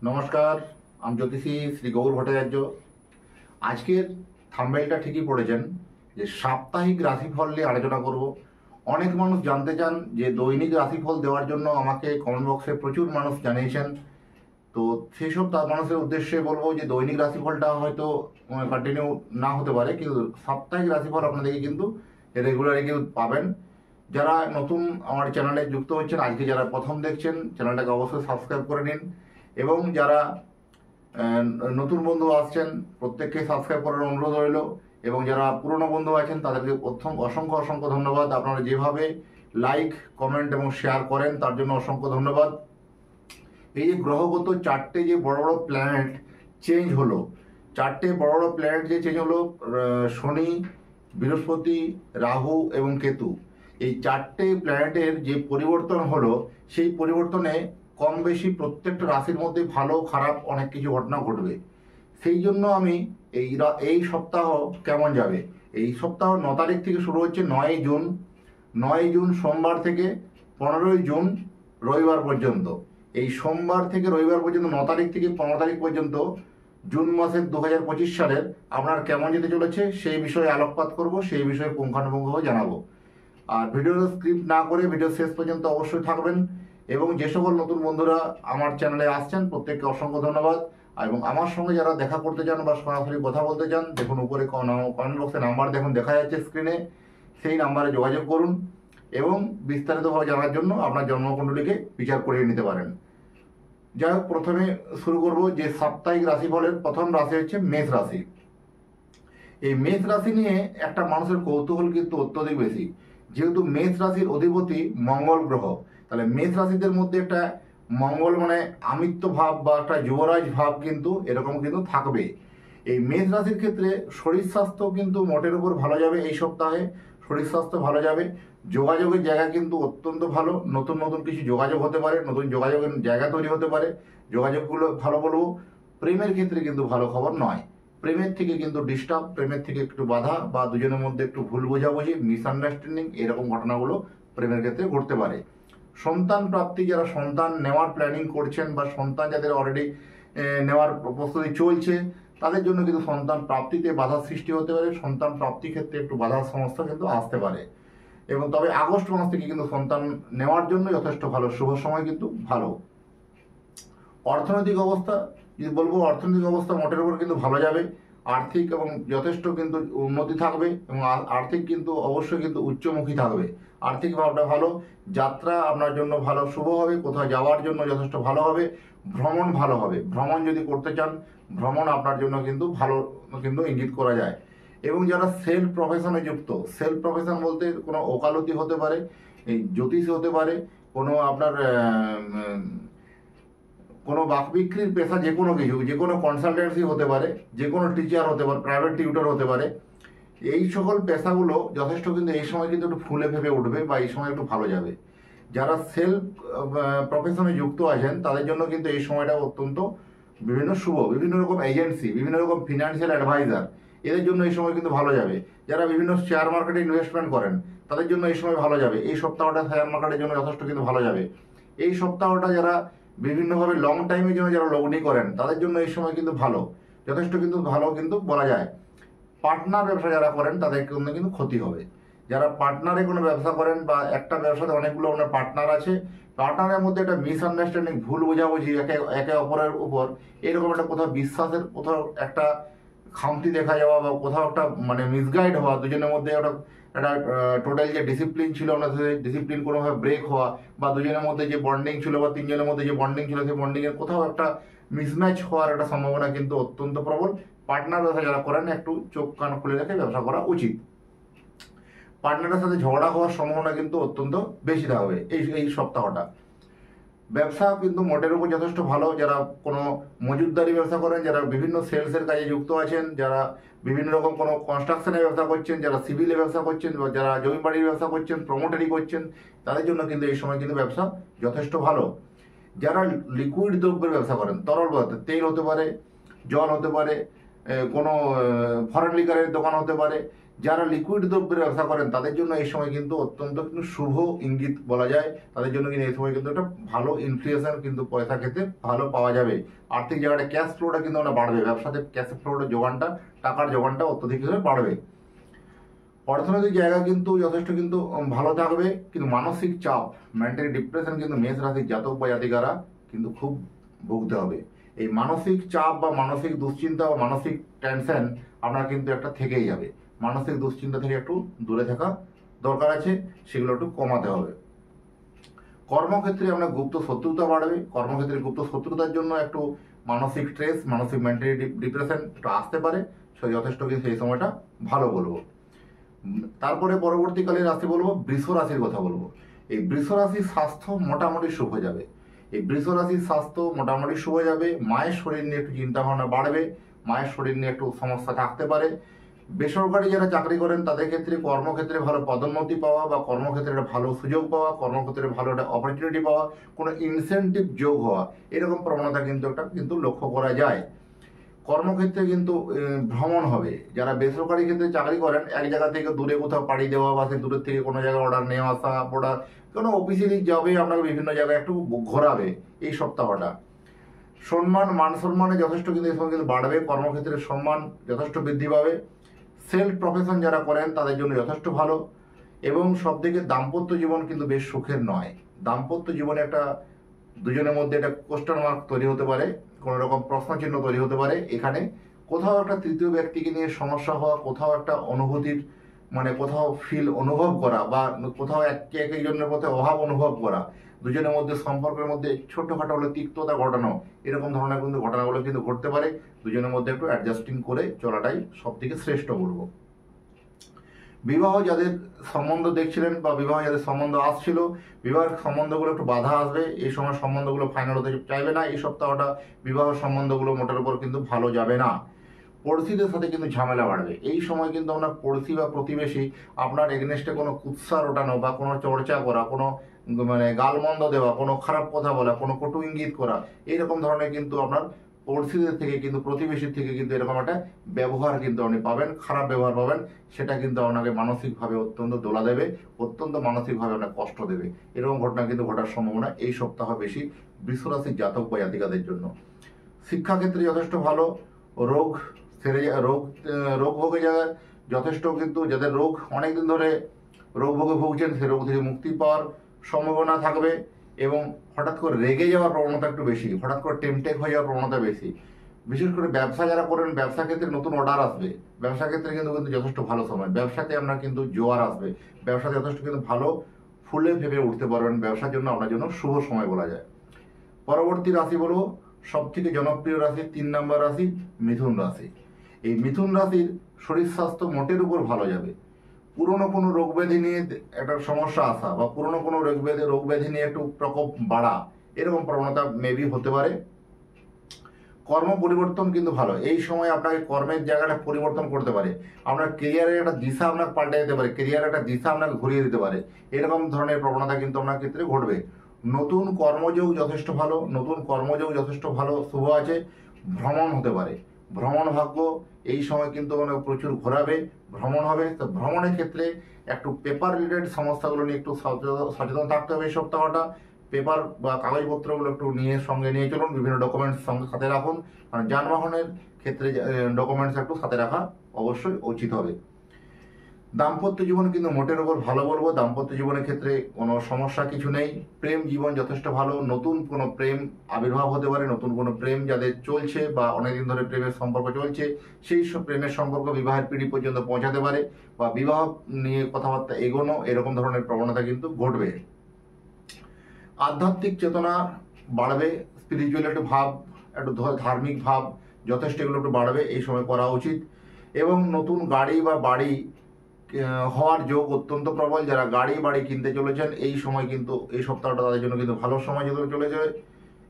নমস্কার, আমি জ্যোতিষী শ্রী গৌর ভট্টাচার্য। আজকের থাম্বনেলটা ঠিকই পড়েছেন যে সাপ্তাহিক রাশিফল নিয়ে আলোচনা করব। অনেক মানুষ জানতে চান যে দৈনিক রাশিফল দেওয়ার জন্য আমাকে কমেন্ট বক্সে প্রচুর মানুষ জানিয়েছেন। তো সেসব তার মানুষের উদ্দেশ্যে বলবো যে দৈনিক রাশিফলটা হয়তো কন্টিনিউ না হতে পারে, কিন্তু সাপ্তাহিক রাশিফল আপনাদেরকে কিন্তু রেগুলারই কিন্তু পাবেন। যারা নতুন আমার চ্যানেলে যুক্ত হচ্ছেন, আজকে যারা প্রথম দেখছেন চ্যানেলটাকে অবশ্যই সাবস্ক্রাইব করে নিন, এবং যারা নতুন বন্ধু আসছেন প্রত্যেককে সাবস্ক্রাইব করার অনুরোধ রইল। এবং যারা পুরনো বন্ধু আছেন তাদেরকে প্রথম অসংখ্য অসংখ্য ধন্যবাদ। আপনারা যেভাবে লাইক, কমেন্ট এবং শেয়ার করেন তার জন্য অসংখ্য ধন্যবাদ। এই যে গ্রহগত চারটে যে বড় বড় প্ল্যানেট চেঞ্জ হলো, চারটে বড় বড় প্ল্যানেট যে চেঞ্জ হলো, শনি, বৃহস্পতি, রাহু এবং কেতু, এই চারটে প্ল্যানেটের যে পরিবর্তন হলো, সেই পরিবর্তনে কম বেশি প্রত্যেকটা রাশির মধ্যে ভালো খারাপ অনেক কিছু ঘটনা ঘটবে। সেই জন্য আমি এই সপ্তাহ কেমন যাবে, এই সপ্তাহ 9 তারিখ থেকে শুরু হচ্ছে। 9 জুন, 9 জুন সোমবার থেকে 15 জুন রবিবার পর্যন্ত। এই সোমবার থেকে রবিবার পর্যন্ত 9 তারিখ থেকে 15 তারিখ পর্যন্ত জুন মাসের 2025 সালের আপনার কেমন যেতে চলেছে সেই বিষয়ে আলোকপাত করব, সেই বিষয়ে পুঙ্খানুপুঙ্খভাবে জানাবো। আর ভিডিওর স্ক্রিপ্ট না করে ভিডিও শেষ পর্যন্ত অবশ্যই থাকবেন। এবং যে সকল নতুন বন্ধুরা আমার চ্যানেলে আসছেন প্রত্যেককে অসংখ্য ধন্যবাদ। এবং আমার সঙ্গে যারা দেখা করতে চান বা সরাসরি কথা বলতে চান, দেখুন উপরে কমেন্ট বক্সে নাম্বার দেখুন দেখা যাচ্ছে স্ক্রিনে, সেই নাম্বারে যোগাযোগ করুন এবং বিস্তারিতভাবে জানার জন্য আপনার জন্মকুণ্ডলীকে বিচার করিয়ে নিতে পারেন। যাই হোক, প্রথমে শুরু করব যে সাপ্তাহিক রাশিফলের প্রথম রাশি হচ্ছে মেষ রাশি। এই মেষ রাশি নিয়ে একটা মানুষের কৌতূহল কিন্তু অত্যধিক বেশি, যেহেতু মেষ রাশির অধিপতি মঙ্গল গ্রহ। তাহলে মেষ রাশিদের মধ্যে একটা মঙ্গল মানে আমিত্ব ভাব বা একটা যুবরাজ ভাব কিন্তু এরকম কিন্তু থাকবে। এই মেষ রাশির ক্ষেত্রে শরীর স্বাস্থ্য কিন্তু মোটের উপর ভালো যাবে। এই সপ্তাহে শরীর স্বাস্থ্য ভালো যাবে। যোগাযোগের জায়গা কিন্তু অত্যন্ত ভালো, নতুন নতুন কিছু যোগাযোগ হতে পারে, নতুন যোগাযোগের জায়গা তৈরি হতে পারে, যোগাযোগগুলো ভালো বলবো। প্রেমের ক্ষেত্রে কিন্তু ভালো খবর নয়, প্রেমের থেকে কিন্তু ডিস্টার্ব, প্রেমের থেকে একটু বাধা বা দুজনের মধ্যে একটু ভুল বোঝাবুঝি, মিসআন্ডারস্ট্যান্ডিং, এরকম ঘটনাগুলো প্রেমের ক্ষেত্রে ঘটতে পারে। সন্তান প্রাপ্তি, যারা সন্তান নেওয়ার প্ল্যানিং করছেন বা সন্তান যাদের অলরেডি নেওয়ার প্রস্তুতি চলছে, তাদের জন্য কিন্তু সন্তান প্রাপ্তিতে বাধার সৃষ্টি হতে পারে। সন্তান প্রাপ্তির ক্ষেত্রে একটু বাধার সমস্যা কিন্তু আসতে পারে। এবং তবে আগস্ট মাস থেকে কিন্তু সন্তান নেওয়ার জন্য যথেষ্ট ভালো, শুভ সময় কিন্তু ভালো। অর্থনৈতিক অবস্থা যদি বলবো, অর্থনৈতিক অবস্থা মোটের উপর কিন্তু ভালো যাবে। আর্থিক এবং যথেষ্ট কিন্তু উন্নতি থাকবে এবং আর্থিক কিন্তু অবশ্যই কিন্তু উচ্চমুখী থাকবে। আর্থিক ভাবটা ভালো, যাত্রা আপনার জন্য ভালো, শুভ হবে। কোথাও যাওয়ার জন্য যথেষ্ট ভালো হবে। ভ্রমণ ভালো হবে, ভ্রমণ যদি করতে চান ভ্রমণ আপনার জন্য কিন্তু ভালো কিন্তু ইঙ্গিত করা যায়। এবং যারা সেলফ প্রফেশনে যুক্ত, সেলফ প্রফেশন বলতে কোনো ওকালতি হতে পারে, এই জ্যোতিষ হতে পারে, কোনো আপনার কোনো বাক বিক্রির পেশা, যে কোনো কিছু, যে কোনো কনসালটেন্সি হতে পারে, যে কোনো টিচার হতে পারে, প্রাইভেট টিউটর হতে পারে, এই সকল পেশাগুলো যথেষ্ট কিন্তু এই সময় কিন্তু একটু ফুলে ফেপে উঠবে বা এই সময় একটু ভালো যাবে। যারা সেলফ প্রফেশনে যুক্ত আছেন তাদের জন্য কিন্তু এই সময়টা অত্যন্ত বিভিন্ন শুভ। বিভিন্ন রকম এজেন্সি, বিভিন্ন রকম ফিনান্সিয়াল অ্যাডভাইজার, এদের জন্য এই সময় কিন্তু ভালো যাবে। যারা বিভিন্ন শেয়ার মার্কেটে ইনভেস্টমেন্ট করেন তাদের জন্য এই সময় ভালো যাবে। এই সপ্তাহটা শেয়ার মার্কেটের জন্য যথেষ্ট কিন্তু ভালো যাবে। এই সপ্তাহটা যারা বিভিন্নভাবে লং টাইমের জন্য যারা লগ্নি করেন তাদের জন্য এই সময় কিন্তু ভালো, যথেষ্ট কিন্তু ভালো কিন্তু বলা যায়। পার্টনার ব্যবসা যারা করেন তাদের কিন্তু ক্ষতি হবে। যারা পার্টনারে কোনো ব্যবসা করেন বা একটা ব্যবসাতে অনেকগুলো আপনার পার্টনার আছে, পার্টনারের মধ্যে একটা মিসআন্ডারস্ট্যান্ডিং, ভুল বোঝাবুঝি, একে অপরের উপর এরকম একটা কোথাও বিশ্বাসের কোথাও একটা খামতি দেখা যাওয়া বা কোথাও একটা মানে মিসগাইড হওয়া, দুজনের মধ্যে একটা একটা টোটাল যে ডিসিপ্লিন ছিল আপনাদের ডিসিপ্লিন কোনোভাবে ব্রেক হওয়া, বা দুজনের মধ্যে যে বন্ডিং ছিল বা তিনজনের মধ্যে যে বন্ডিং ছিল সেই বন্ডিংয়ের কোথাও একটা মিসম্যাচ হওয়ার একটা সম্ভাবনা কিন্তু অত্যন্ত প্রবল। পার্টনার ব্যবসা যারা করেন একটু চোখ কান খুলে রেখে ব্যবসা করা উচিত। পার্টনারের সাথে ঝগড়া হওয়ার সম্ভাবনা কিন্তু অত্যন্ত বেশি থাকবে এই সপ্তাহটা। ব্যবসা কিন্তু মোটের উপর যথেষ্ট ভালো। যারা কোনো মজুতদারি ব্যবসা করেন, যারা বিভিন্ন সেলসের কাজে যুক্ত আছেন, যারা বিভিন্ন রকম কোনো কনস্ট্রাকশনের ব্যবসা করছেন, যারা সিভিলে ব্যবসা করছেন, যারা জমি বাড়ির ব্যবসা করছেন, প্রমোটারি করছেন, তাদের জন্য কিন্তু এই সময় কিন্তু ব্যবসা যথেষ্ট ভালো। যারা লিকুইড দ্রব্যের ব্যবসা করেন, তরল পদার্থ, তেল হতে পারে, জল হতে পারে, কোনো ফরেন লিকারের দোকান হতে পারে, যারা লিকুইড দ্রব্যের ব্যবসা করেন তাদের জন্য এই সময় কিন্তু অত্যন্ত কিন্তু শুভ ইঙ্গিত বলা যায়। তাদের জন্য কিন্তু এই সময় কিন্তু একটা ভালো ইনফ্লেশন কিন্তু পয়সা খেতে ভালো পাওয়া যাবে। আর্থিক জায়গাটা ক্যাশ ফ্লোটা কিন্তু আমরা বাড়বে, ব্যবসাতে ক্যাশ ফ্লোটা যোগানটা, টাকার যোগানটা অত্যধিকভাবে বাড়বে। অর্থনৈতিক জায়গা কিন্তু যথেষ্ট কিন্তু ভালো থাকবে, কিন্তু মানসিক চাপ, মেন্টালি ডিপ্রেশন কিন্তু মেষ রাশির জাতক বা জাতিকারা কিন্তু খুব ভুগতে হবে। এই মানসিক চাপ বা মানসিক দুশ্চিন্তা বা মানসিক টেনশন আপনার কিন্তু একটা থেকেই যাবে। মানসিক দুশ্চিন্তা থেকে একটু দূরে থাকা দরকার আছে, সেগুলো একটু কমাতে হবে। কর্মক্ষেত্রে আপনার গুপ্ত শত্রুতা বাড়বে। কর্মক্ষেত্রে গুপ্ত শত্রুতার জন্য একটু মানসিক স্ট্রেস, মানসিক মেন্টালি ডিপ্রেশন একটু আসতে পারে, সে যথেষ্ট কিন্তু সেই সময়টা ভালো বলবো। তারপরে পরবর্তীকালে রাশি বলবো বৃষ রাশির কথা বলবো। এই বৃষ রাশির স্বাস্থ্য মোটামুটি শুভ যাবে। এই বৃষ রাশির স্বাস্থ্য মোটামুটি শুভ যাবে। মায়ের শরীর নিয়ে একটু চিন্তা ভাবনা বাড়বে, মায়ের শরীর নিয়ে একটু সমস্যা থাকতে পারে। বেসরকারি যারা চাকরি করেন তাদের ক্ষেত্রে কর্মক্ষেত্রে ভালো পদোন্নতি পাওয়া বা কর্মক্ষেত্রে একটা ভালো সুযোগ পাওয়া, কর্মক্ষেত্রে ভালো একটা অপরচুনিটি পাওয়া, কোনো ইনসেন্টিভ যোগ হওয়া, এরকম প্রবণতা কিন্তু একটা কিন্তু লক্ষ্য করা যায়। কর্মক্ষেত্রে কিন্তু ভ্রমণ হবে। যারা বেসরকারি ক্ষেত্রে চাকরি করেন, এক জায়গা থেকে দূরে কোথাও পাড়ি দেওয়া বা সেই দূরের থেকে কোনো জায়গায় অর্ডার নিয়ে আসা, অর্ডার কোনো অফিসিয়ালি যাবে, আপনাকে বিভিন্ন জায়গায় একটু ঘোরাবে এই সপ্তাহটা। সম্মান, মান সম্মানে যথেষ্ট কিন্তু এই সময় কিন্তু বাড়বে। কর্মক্ষেত্রে সম্মান যথেষ্ট বৃদ্ধি পাবে। সেলফ প্রফেশন যারা করেন তাদের জন্য যথেষ্ট ভালো। এবং সব থেকে দাম্পত্য জীবন কিন্তু বেশ সুখের নয়। দাম্পত্য জীবনে একটা দুজনের মধ্যে একটা কোশ্চেন মার্ক তৈরি হতে পারে, কোনো রকম প্রশ্নচিহ্ন তৈরি হতে পারে। এখানে কোথাও একটা তৃতীয় ব্যক্তিকে নিয়ে সমস্যা হওয়া, কোথাও একটা অনুভূতির মানে কোথাও ফিল অনুভব করা বা কোথাও একজনের মধ্যে অভাব অনুভব করা, দুজনের মধ্যে সম্পর্কের মধ্যে ছোটখাটো হলে তিক্ততা ঘটানো, এরকম ধরনের কিন্তু ঘটনাগুলো কিন্তু ঘটতে পারে। দুজনের মধ্যে একটু অ্যাডজাস্টিং করে চলাটাই সব থেকে শ্রেষ্ঠ বলবো। বিবাহ যাদের সম্বন্ধ দেখছিলেন বা বিবাহ যাদের সম্বন্ধ আসছিল, বিবাহের সম্বন্ধগুলো একটু বাধা আসবে। এই সময় সম্বন্ধগুলো ফাইনাল হতে চাইবে না। এই সপ্তাহটা বিবাহ সম্বন্ধগুলো মোটের উপর কিন্তু ভালো যাবে না। পড়শিদের সাথে কিন্তু ঝামেলা বাড়বে। এই সময় কিন্তু আপনার পড়শি বা প্রতিবেশী আপনার এগেনস্টে কোনো কুৎসা রটানো বা কোনো চর্চা করা, কোনো মানে গালমন্দ দেওয়া, কোনো খারাপ কথা বলা, কোনো কটু ইঙ্গিত করা, এইরকম ধরনের কিন্তু আপনার পড়শিদের থেকে কিন্তু প্রতিবেশীর থেকে কিন্তু এরকম একটা ব্যবহার কিন্তু আপনি পাবেন, খারাপ ব্যবহার পাবেন। সেটা কিন্তু আপনাকে মানসিকভাবে অত্যন্ত দোলা দেবে, অত্যন্ত মানসিকভাবে আপনার কষ্ট দেবে। এরকম ঘটনা কিন্তু ঘটার সম্ভাবনা এই সপ্তাহ বেশি বৃষ রাশির জাতক বা জাতিকাদের জন্য। শিক্ষাক্ষেত্রে যথেষ্ট ভালো। রোগ সেরে রোগ ভোগে যারা যথেষ্ট কিন্তু যাদের রোগ অনেকদিন ধরে রোগ ভোগে ভুগছেন, সে রোগ থেকে মুক্তি পাওয়ার সম্ভাবনা থাকবে। এবং হঠাৎ করে রেগে যাওয়ার প্রবণতা একটু বেশি, হঠাৎ করে টেমটেক হয়ে যাওয়ার প্রবণতা বেশি। বিশেষ করে ব্যবসা যারা করেন, ব্যবসা ক্ষেত্রে নতুন অর্ডার আসবে। ব্যবসা ক্ষেত্রে কিন্তু কিন্তু যথেষ্ট ভালো সময়, ব্যবসাতে আপনার কিন্তু জোয়ার আসবে। ব্যবসাতে যথেষ্ট কিন্তু ভালো ফুলে ফেপে উঠতে পারবেন। ব্যবসার জন্য আপনার জন্য শুভ সময় বলা যায়। পরবর্তী রাশি বলবো সব থেকে জনপ্রিয় রাশি, 3 নম্বর রাশি মিথুন রাশি। এই মিথুন রাশির শরীর স্বাস্থ্য মোটের উপর ভালো যাবে। পুরনো কোনো রোগ ব্যাধি নিয়ে একটা সমস্যা আসা বা পুরনো কোনো রোগ ব্যাধি নিয়ে একটু প্রকোপ বাড়া, এরকম প্রবণতা মেবি হতে পারে। কর্ম পরিবর্তন কিন্তু ভালো। এই সময় আপনাকে কর্মের জায়গাটা পরিবর্তন করতে পারে। আপনার কেরিয়ারের একটা দিশা আপনাকে পাল্টে দিতে পারে, কেরিয়ারের একটা দিশা আপনাকে ঘুরিয়ে দিতে পারে। এরকম ধরনের প্রবণতা কিন্তু আপনার ক্ষেত্রে ঘটবে। নতুন কর্মযোগ যথেষ্ট ভালো, নতুন কর্মযোগ যথেষ্ট ভালো শুভ আছে। ভ্রমণ হতে পারে, ভ্রমণ ভাগ্য এই সময় কিন্তু মানে প্রচুর ঘোরাবে, ভ্রমণ হবে। তো ভ্রমণের ক্ষেত্রে একটু পেপার রিলেটেড সমস্যাগুলো নিয়ে একটু সচেতন থাকতে হবে এই সপ্তাহটা। পেপার বা কাগজপত্রগুলো একটু সঙ্গে নিয়ে চলুন, বিভিন্ন ডকুমেন্টস সঙ্গে সাথে রাখুন, কারণ যানবাহনের ক্ষেত্রে ডকুমেন্টস একটু সাথে রাখা অবশ্যই উচিত হবে। দাম্পত্য জীবন কিন্তু মোটের উপর ভালো বলবো। দাম্পত্য জীবনের ক্ষেত্রে কোনো সমস্যা কিছু নেই। প্রেম জীবন যথেষ্ট ভালো। নতুন কোনো প্রেম আবির্ভাব হতে পারে, নতুন কোনো প্রেম যাদের চলছে বা অনেকদিন ধরে প্রেমের সম্পর্ক চলছে, সেই সব প্রেমের সম্পর্ক বিবাহের পিঁড়ি পর্যন্ত পৌঁছাতে পারে বা বিবাহ নিয়ে কথাবার্তা এগোনো, এরকম ধরনের প্রবণতা কিন্তু ঘটবে। আধ্যাত্মিক চেতনা বাড়বে, স্পিরিচুয়াল একটু ভাব, একটু ধার্মিক ভাব যথেষ্ট এগুলো একটু বাড়বে, এই সময় করা উচিত। এবং নতুন গাড়ি বা বাড়ি হওয়ার যোগ অত্যন্ত প্রবল। যারা গাড়ি বাড়ি কিনতে চলেছেন এই সময় কিন্তু এই সপ্তাহটা তাদের জন্য কিন্তু ভালো সময় যেতে চলেছে।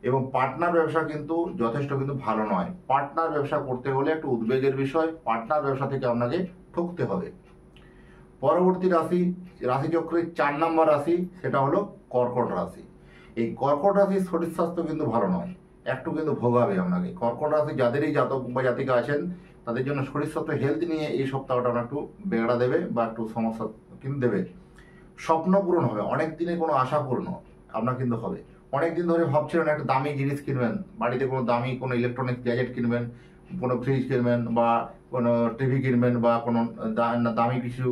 এবং পার্টনার ব্যবসা কিন্তু যথেষ্ট কিন্তু ভালো নয়। পার্টনার ব্যবসা করতে হলে একটু উদ্বেগের বিষয়, পার্টনার ব্যবসা থেকে আপনাকে ঠকতে হবে। পরবর্তী রাশি, রাশিচক্রের 4 নম্বর রাশি, সেটা হলো কর্কট রাশি। এই কর্কট রাশির শরীর স্বাস্থ্য কিন্তু ভালো নয়, একটু কিন্তু ভোগাবে আপনাকে। কর্কট রাশি যাদেরই জাতক বা জাতিকা আছেন তাদের জন্য শরীরস্বাস্থ্য হেলথ নিয়ে এই সপ্তাহটা একটু বেগড়া দেবে বা একটু সমস্যা কিন্তু দেবে। স্বপ্ন পূরণ হবে, অনেক দিনে কোনো আশা পূর্ণ আপনার কিন্তু হবে। অনেক দিন ধরে ভাবছিলেন একটা দামি জিনিস কিনবেন, বাড়িতে কোনো দামি কোনো ইলেকট্রনিক্স গ্যাজেট কিনবেন, কোনো ফ্রিজ কিনবেন বা কোনো টিভি কিনবেন বা কোনো দামি কিছু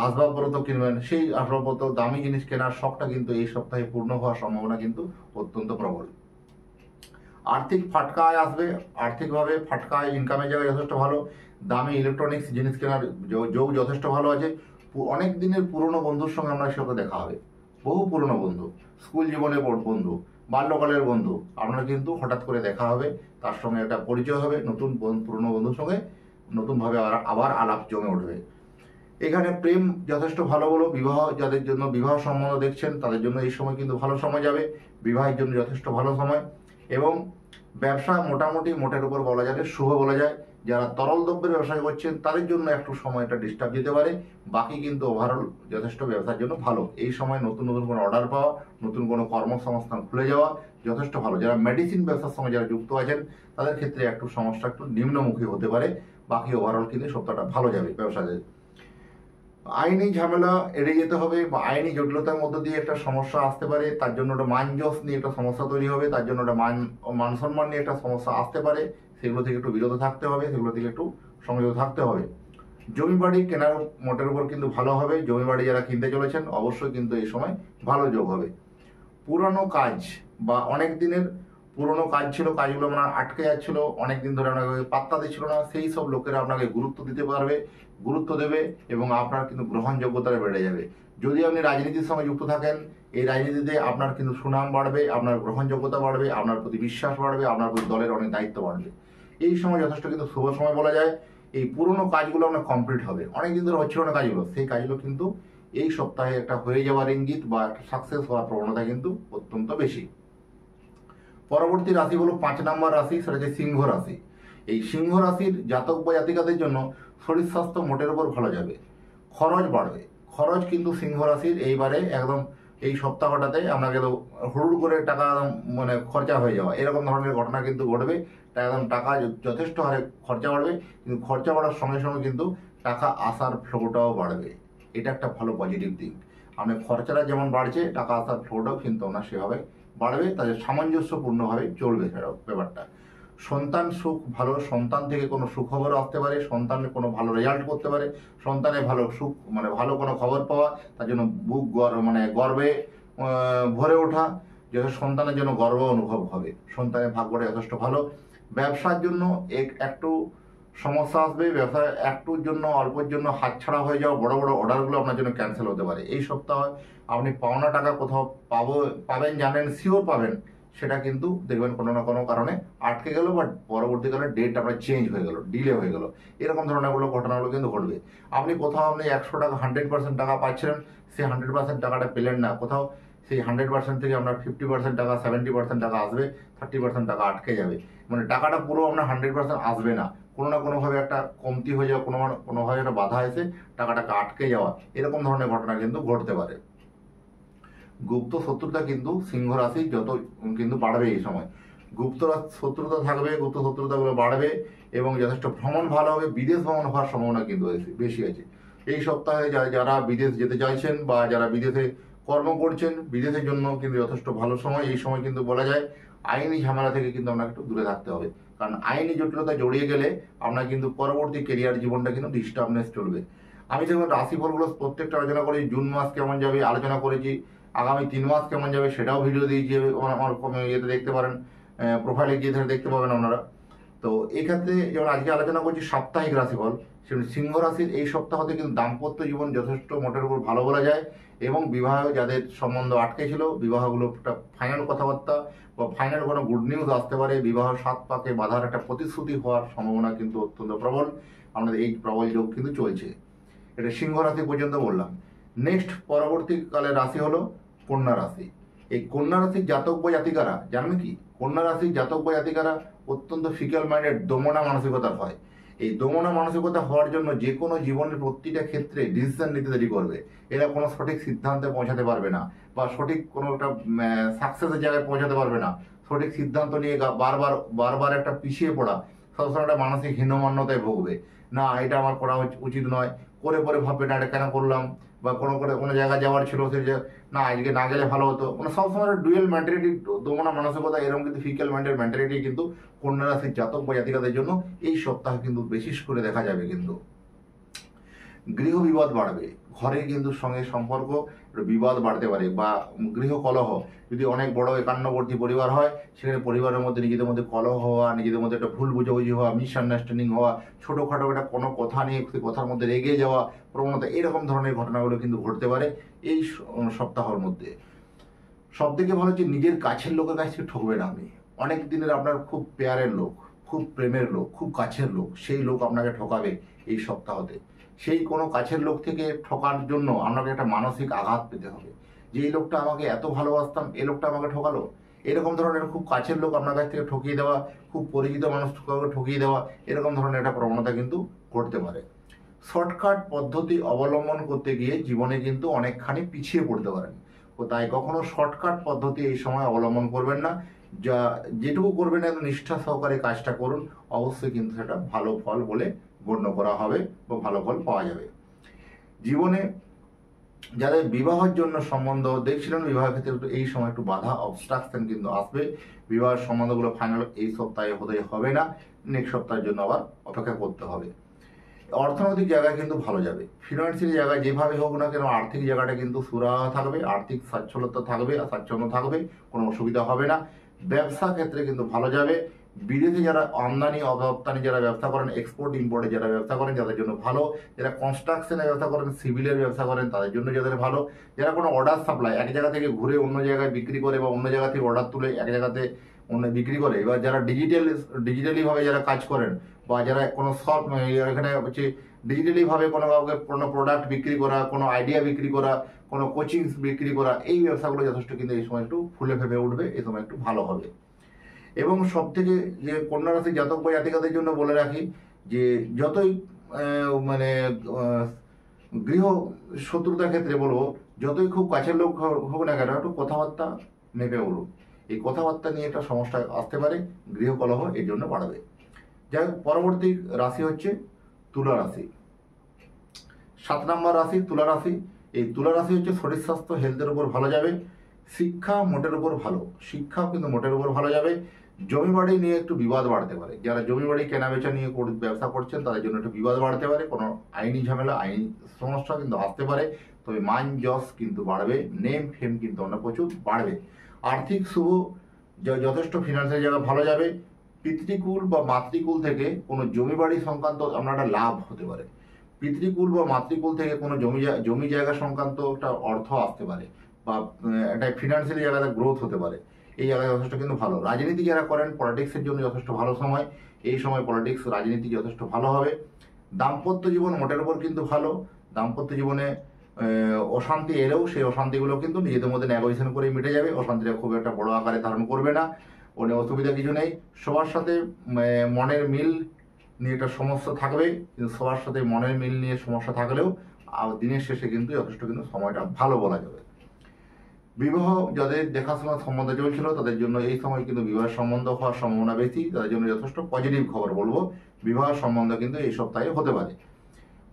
আসবাবপত্র কিনবেন, সেই আসবাবপত্র দামি জিনিস কেনার শখটা কিন্তু এই সপ্তাহে পূর্ণ হওয়ার সম্ভাবনা কিন্তু অত্যন্ত প্রবল। আর্থিক ফাটকায় আসবে, আর্থিকভাবে ফাটকায় ইনকামের জায়গায় যথেষ্ট ভালো। দামি ইলেকট্রনিক্স জিনিস কেনার যোগ যথেষ্ট ভালো আছে। অনেক দিনের পুরনো বন্ধুর সঙ্গে আপনার সাথে দেখা হবে, বহু পুরনো বন্ধু, স্কুল জীবনের বন্ধু, বাল্যকালের বন্ধু, আপনার কিন্তু হঠাৎ করে দেখা হবে, তার সঙ্গে একটা পরিচয় হবে, নতুন পুরনো বন্ধুর সঙ্গে নতুনভাবে আবার আলাপ জমে উঠবে। এখানে প্রেম যথেষ্ট ভালো বলো। বিবাহ, যাদের জন্য বিবাহ সম্বন্ধ দেখছেন তাদের জন্য এই সময় কিন্তু ভালো সময় যাবে, বিবাহের জন্য যথেষ্ট ভালো সময়। এবং ব্যবসা মোটামুটি মোটের উপর বলা যায় শুভ বলা যায়। যারা তরল দ্রব্যের ব্যবসা করছেন তাদের জন্য একটু সময়টা ডিস্টার্ব দিতে পারে, বাকি কিন্তু ওভারঅল যথেষ্ট ব্যবসার জন্য ভালো। এই সময় নতুন নতুন কোনো অর্ডার পাওয়া, নতুন কোনো কর্মসংস্থান খুলে যাওয়া যথেষ্ট ভালো। যারা মেডিসিন ব্যবসার সঙ্গে যারা যুক্ত আছেন তাদের ক্ষেত্রে একটু সমস্যা একটু নিম্নমুখী হতে পারে, বাকি ওভারঅল কিন্তু সপ্তাহটা ভালো যাবে ব্যবসাদের। আইনি ঝামেলা এড়িয়ে যেতে হবে বা আইনি জটিলতার মধ্য দিয়ে একটা সমস্যা আসতে পারে, তার জন্য ওটা মানজস নিয়ে একটা সমস্যা তৈরি হবে, তার জন্য ওটা মান সম্মান নিয়ে একটা সমস্যা আসতে পারে, সেগুলো থেকে একটু বিরত থাকতে হবে, সেগুলো থেকে একটু সংযত থাকতে হবে। জমি বাড়ি কেনার মোটের উপর কিন্তু ভালো হবে। জমি বাড়ি যারা কিনতে চলেছেন অবশ্যই কিন্তু এই সময় ভালো যোগ হবে। পুরানো কাজ বা অনেক দিনের পুরনো কাজ ছিল, কাজগুলো আপনার আটকে যাচ্ছিল, অনেক দিন ধরে আপনাকে পাত্তা দিচ্ছিল না, সেই সব লোকেরা আপনাকে গুরুত্ব দিতে পারবে, গুরুত্ব দেবে এবং আপনার কিন্তু গ্রহণযোগ্যতা বেড়ে যাবে। যদি আপনি রাজনীতির সঙ্গে যুক্ত থাকেন, এই রাজনীতিতে আপনার কিন্তু সুনাম বাড়বে, আপনার গ্রহণযোগ্যতা বাড়বে, আপনার প্রতি বিশ্বাস বাড়বে, আপনার প্রতি দলের অনেক দায়িত্ব বাড়বে। এই সময় যথেষ্ট কিন্তু শুভ সময় বলা যায়। এই পুরনো কাজগুলো আপনার কমপ্লিট হবে, অনেকদিন ধরে হচ্ছিল না কাজগুলো, সেই কাজগুলো কিন্তু এই সপ্তাহে একটা হয়ে যাওয়ার ইঙ্গিত বা একটা সাকসেস হওয়ার প্রবণতা কিন্তু অত্যন্ত বেশি। পরবর্তী রাশি হলো 5 নম্বর রাশি, সেটা হচ্ছে সিংহ রাশি। এই সিংহ রাশির জাতক বা জাতিকাদের জন্য শরীর স্বাস্থ্য মোটের উপর ভালো যাবে, খরচ বাড়বে। খরচ কিন্তু সিংহ রাশির এইবারে একদম এই সপ্তাহটাতে আপনাকে তো হুড় করে টাকা মানে খরচা হয়ে যাওয়া এরকম ধরনের ঘটনা কিন্তু ঘটবে। একদম টাকা যথেষ্ট হারে খরচা বাড়বে, কিন্তু খরচা বাড়ার সঙ্গে সঙ্গে কিন্তু টাকা আসার ফ্লোটাও বাড়বে। এটা একটা ভালো পজিটিভ দিক। আপনার খরচাটা যেমন বাড়ছে, টাকা আসার ফ্লোটাও কিন্তু আপনার সেভাবে বাড়বে, তাদের সামঞ্জস্যপূর্ণভাবে চলবে সেটা ব্যাপারটা। সন্তান সুখ ভালো, সন্তান থেকে কোনো সুখবর আসতে পারে, সন্তানের কোনো ভালো রেজাল্ট করতে পারে, সন্তানের ভালো সুখ মানে ভালো কোনো খবর পাওয়া, তার জন্য বুক মানে গর্বে ভরে ওঠা, যেটা সন্তানের জন্য গর্ব অনুভব হবে। সন্তানের ভাগ্যটা যথেষ্ট ভালো। ব্যবসার জন্য একটু সমস্যা আসবে, ব্যবসায় একটুর জন্য অল্পের জন্য হাতছাড়া হয়ে যাওয়া বড় বড় অর্ডারগুলো আপনার জন্য ক্যান্সেল হতে পারে। এই সপ্তাহে আপনি পাওনা টাকা কোথাও পাবেন জানেন, শিওর পাবেন, সেটা কিন্তু দেখবেন কোনো না কোনো কারণে আটকে গেল বা পরবর্তীকালে ডেট আপনার চেঞ্জ হয়ে গেল, ডিলে হয়ে গেল, এরকম ধরনের ঘটনাগুলো কিন্তু ঘটবে। আপনি কোথাও আপনি 100 টাকা 100% টাকা পাচ্ছিলেন, সেই 100% টাকাটা পেলেন না, কোথাও সেই 100% থেকে আপনার 50% টাকা 70% টাকা আসবে, 30% টাকা আটকে যাবে। মানে টাকাটা পুরো আপনার 100% আসবে না, কোনো না কোনোভাবে একটা কমতি হয়ে যাওয়া, কোনোভাবে একটা বাধা এসে টাকাটাকে আটকে যাওয়া, এরকম ধরনের ঘটনা কিন্তু ঘটতে পারে। গুপ্ত শত্রুতা কিন্তু সিংহ রাশি যত কিন্তু বাড়বে এই সময়। গুপ্ত শত্রুতা থাকবে, গুপ্ত শত্রুতাগুলো বাড়বে এবং যথেষ্ট ভ্রমণ ভালো হবে। বিদেশ ভ্রমণ হওয়ার সম্ভাবনা কিন্তু বেশি আছে এই সপ্তাহে। যারা বিদেশ যেতে চাইছেন বা যারা বিদেশে কর্ম করছেন, বিদেশের জন্য কিন্তু যথেষ্ট ভালো সময়। এই সময় কিন্তু বলা যায় আইনি ঝামেলা থেকে কিন্তু আপনাকে একটু দূরে থাকতে হবে, কারণ আইনি জটিলতা জড়িয়ে গেলে আপনার কিন্তু পরবর্তী কেরিয়ার জীবনটা কিন্তু ডিস্টার্বনেস চলবে। আমি দেখুন রাশিফলগুলো প্রত্যেকটা আলোচনা করেছি, জুন মাস কেমন যাবে আলোচনা করেছি, আগামী 3 মাস কেমন যাবে সেটাও ভিডিও দিয়েছি, আমার ইয়েতে দেখতে পারেন, প্রোফাইলে গিয়ে ধরে দেখতে পাবেন আপনারা। তো এক্ষেত্রে যেমন আজকে আলোচনা করছি সাপ্তাহিক রাশিফল, সেখানে সিংহ রাশির এই সপ্তাহতে কিন্তু দাম্পত্য জীবন যথেষ্ট মোটের উপর ভালো বলা যায় এবং বিবাহ যাদের সম্বন্ধ আটকে ছিল, বিবাহগুলো একটা ফাইনাল কথাবার্তা বা ফাইনাল কোনো গুড নিউজ আসতে পারে। বিবাহ 7 পাকে বাধার একটা প্রতিশ্রুতি হওয়ার সম্ভাবনা কিন্তু অত্যন্ত প্রবল। আমাদের এই প্রবল যোগ কিন্তু চলছে। এটা সিংহ রাশি পর্যন্ত বললাম। নেক্সট পরবর্তীকালে রাশি হলো কন্যা রাশি। এই কন্যা রাশির জাতক বা জাতিকারা জানেন কি, কন্যা রাশির জাতক বা জাতিকারা অত্যন্ত ফিক্যাল মাইন্ডেড, দমনা মানসিকতার হয়। এই দমনা মানসিকতা হওয়ার জন্য যে কোনো জীবনের প্রতিটা ক্ষেত্রে ডিসিশন নিতে দেরি করবে। এরা কোনো সঠিক সিদ্ধান্তে পৌঁছাতে পারবে না বা সঠিক কোনো একটা সাকসেসের জায়গায় পৌঁছাতে পারবে না। সঠিক সিদ্ধান্ত নিয়ে বারবার একটা পিছিয়ে পড়া, সবসময় একটা মানসিক হীনমান্যতায় ভুগবে, না এটা আমার করা উচিত নয়, করে পরে ভাববে না এটা কেন করলাম, বা কোনো জায়গায় যাওয়ার ছিল সে যে না আজকে না গেলে ভালো হতো, মানে সবসময় ডুয়েল মেন্টালিটি, দোমনা মানসিকতা, এরকম কিন্তু ফিকেল মাইন্ডের মেন্টালিটি কিন্তু কন্যা রাশির জাতক বা জাতিকাদের জন্য এই সপ্তাহে কিন্তু বিশেষ করে দেখা যাবে। কিন্তু গৃহ বিবাদ বাড়বে, ঘরে কিন্তু সঙ্গে সম্পর্ক বিবাদ বাড়তে পারে, বা গৃহ কলহ, যদি অনেক বড় একান্নবর্তী পরিবার হয় সেখানে পরিবারের মধ্যে নিজেদের মধ্যে কলহ হওয়া, নিজেদের মধ্যে একটা ভুল বুঝাবুঝি হওয়া, মিসআন্ডারস্ট্যান্ডিং হওয়া, ছোটোখাটো একটা কোনো কথা নিয়ে সেই কথার মধ্যে রেগে যাওয়া প্রবণতা, এরকম ধরনের ঘটনাগুলো কিন্তু ঘটতে পারে এই সপ্তাহের মধ্যে। সব থেকে ভালো হচ্ছে নিজের কাছের লোকের কাছ থেকে ঠকবেন আপনি। অনেক দিনের আপনার খুব পেয়ারের লোক, খুব প্রেমের লোক, খুব কাছের লোক, সেই লোক আপনাকে ঠকাবে এই সপ্তাহতে। সেই কোনো কাছের লোক থেকে ঠকার জন্য আপনাকে একটা মানসিক আঘাত পেতে হবে, যে এই লোকটা আমাকে এত ভালোবাসতাম, এই লোকটা আমাকে ঠকালো। এরকম ধরনের খুব কাছের লোক আপনার কাছ থেকে ঠকিয়ে দেওয়া, খুব পরিচিত মানুষ ঠকিয়ে দেওয়া, এরকম ধরনের একটা প্রবণতা কিন্তু ঘটতে পারে। শর্টকাট পদ্ধতি অবলম্বন করতে গিয়ে জীবনে কিন্তু অনেকখানি পিছিয়ে পড়তে পারেন, তো তাই কখনো শর্টকাট পদ্ধতি এই সময় অবলম্বন করবেন না। যা যেটুকু করবেন একদম নিষ্ঠা সহকারে কাজটা করুন, অবশ্যই কিন্তু সেটা ভালো ফল বলে গণ্য করা হবে বা ভালো ফল পাওয়া যাবে। জীবনে যাদের বিবাহের জন্য সম্বন্ধ দেখছিলেন, বিবাহের ক্ষেত্রে এই সময় একটু বাধা অবস্ট্রাকশন কিন্তু আসবে। বিবাহের সম্বন্ধগুলো ফাইনাল এই সপ্তাহে হতে হবে না, নেক্সট সপ্তাহের জন্য আবার অপেক্ষা করতে হবে। অর্থনৈতিক জায়গায় কিন্তু ভালো যাবে, ফিনান্সিয়াল জায়গায় যেভাবে হোক না কেন আর্থিক জায়গাটা কিন্তু সুরাহা থাকবে, আর্থিক সচ্ছলতা থাকবে, স্বাচ্ছন্দ্য থাকবে, কোনো অসুবিধা হবে না। ব্যবসা ক্ষেত্রে কিন্তু ভালো যাবে। বিদেশে যারা আমদানি রপ্তানি যারা ব্যবসা করেন, এক্সপোর্ট ইম্পোর্টে যারা ব্যবসা করেন তাদের জন্য ভালো। যারা কনস্ট্রাকশনের ব্যবসা করেন, সিভিলের ব্যবসা করেন তাদের জন্য যাদের ভালো। যারা কোনো অর্ডার সাপ্লাই এক জায়গা থেকে ঘুরে অন্য জায়গায় বিক্রি করে, বা অন্য জায়গা থেকে অর্ডার তুলে এক জায়গাতে অন্য বিক্রি করে, এবার যারা ডিজিটালিভাবে যারা কাজ করেন, বা যারা কোনো সব এখানে হচ্ছে ডিজিটালিভাবে কোনো কাউকে কোনো প্রোডাক্ট বিক্রি করা, কোনো আইডিয়া বিক্রি করা, কোনো কোচিং বিক্রি করা, এই ব্যবসাগুলো যথেষ্ট কিন্তু এই সময় একটু ফুলে ফেপে উঠবে, এই সময় একটু ভালো হবে। এবং সব থেকে যে কন্যা রাশি জাতক বা জাতিকাদের জন্য বলে রাখি, যে যতই মানে গৃহ শত্রুতার ক্ষেত্রে বলবো, যতই খুব কাছের লোক হোক না কেন একটু কথাবার্তা মেপে বলুন। এই কথাবার্তা নিয়ে একটা সমস্যা আসতে পারে, গৃহ কলহ এর জন্য বাড়বে। যাই হোক, পরবর্তী রাশি হচ্ছে তুলা রাশি। 7 নম্বর রাশি তুলা রাশি। এই তুলা রাশি হচ্ছে শরীর স্বাস্থ্য হেলথের উপর ভালো যাবে। শিক্ষা মোটের উপর ভালো, শিক্ষাও কিন্তু মোটের উপর ভালো যাবে। জমি বাড়ি নিয়ে একটু বিবাদ বাড়তে পারে, যারা জমি বাড়ি কেনাবেচা নিয়ে ব্যবসা করছেন তাদের জন্য একটু বিবাদ বাড়তে পারে, কোনো আইনি ঝামেলা, আইনি সমস্যা কিন্তু আসতে পারে। তবে মান যশ কিন্তু বাড়বে, নেম ফেম কিন্তু অনেক প্রচুর বাড়বে। আর্থিক শুভ যথেষ্ট, ফিনান্সিয়াল জায়গা ভালো যাবে। পিতৃকুল বা মাতৃকুল থেকে কোনো জমি বাড়ি সংক্রান্ত আপনার একটা লাভ হতে পারে। পিতৃকুল বা মাতৃকুল থেকে কোনো জমি জায়গা সংক্রান্ত একটা অর্থ আসতে পারে, বা একটা ফিনান্সিয়াল জায়গাতে গ্রোথ হতে পারে। এই জায়গায় যথেষ্ট কিন্তু ভালো। রাজনীতি যারা করেন, পলিটিক্সের জন্য যথেষ্ট ভালো সময়। এই সময় পলিটিক্স রাজনীতি যথেষ্ট ভালো হবে। দাম্পত্য জীবন মোটের উপর কিন্তু ভালো। দাম্পত্য জীবনে অশান্তি এলেও সেই অশান্তিগুলো কিন্তু নিজেদের মধ্যে নেগোসিয়েশন করে মিটে যাবে। অশান্তিটা খুব একটা বড় আকারে ধারণ করবে না, ওনে অসুবিধা কিছু নেই। সবার সাথে মনের মিল নিয়ে একটা সমস্যা থাকবে, কিন্তু সবার সাথে মনের মিল নিয়ে সমস্যা থাকলেও দিনের শেষে কিন্তু যথেষ্ট কিন্তু সময়টা ভালো বলা যাবে। বিবাহ যাদের দেখাশোনার সম্বন্ধ চলছিল তাদের জন্য এই সময় কিন্তু বিবাহের সম্বন্ধ হওয়ার সম্ভাবনা বেশি, তাদের জন্য যথেষ্ট পজিটিভ খবর বলবো। বিবাহ সম্বন্ধ কিন্তু এই সপ্তাহে হতে পারে।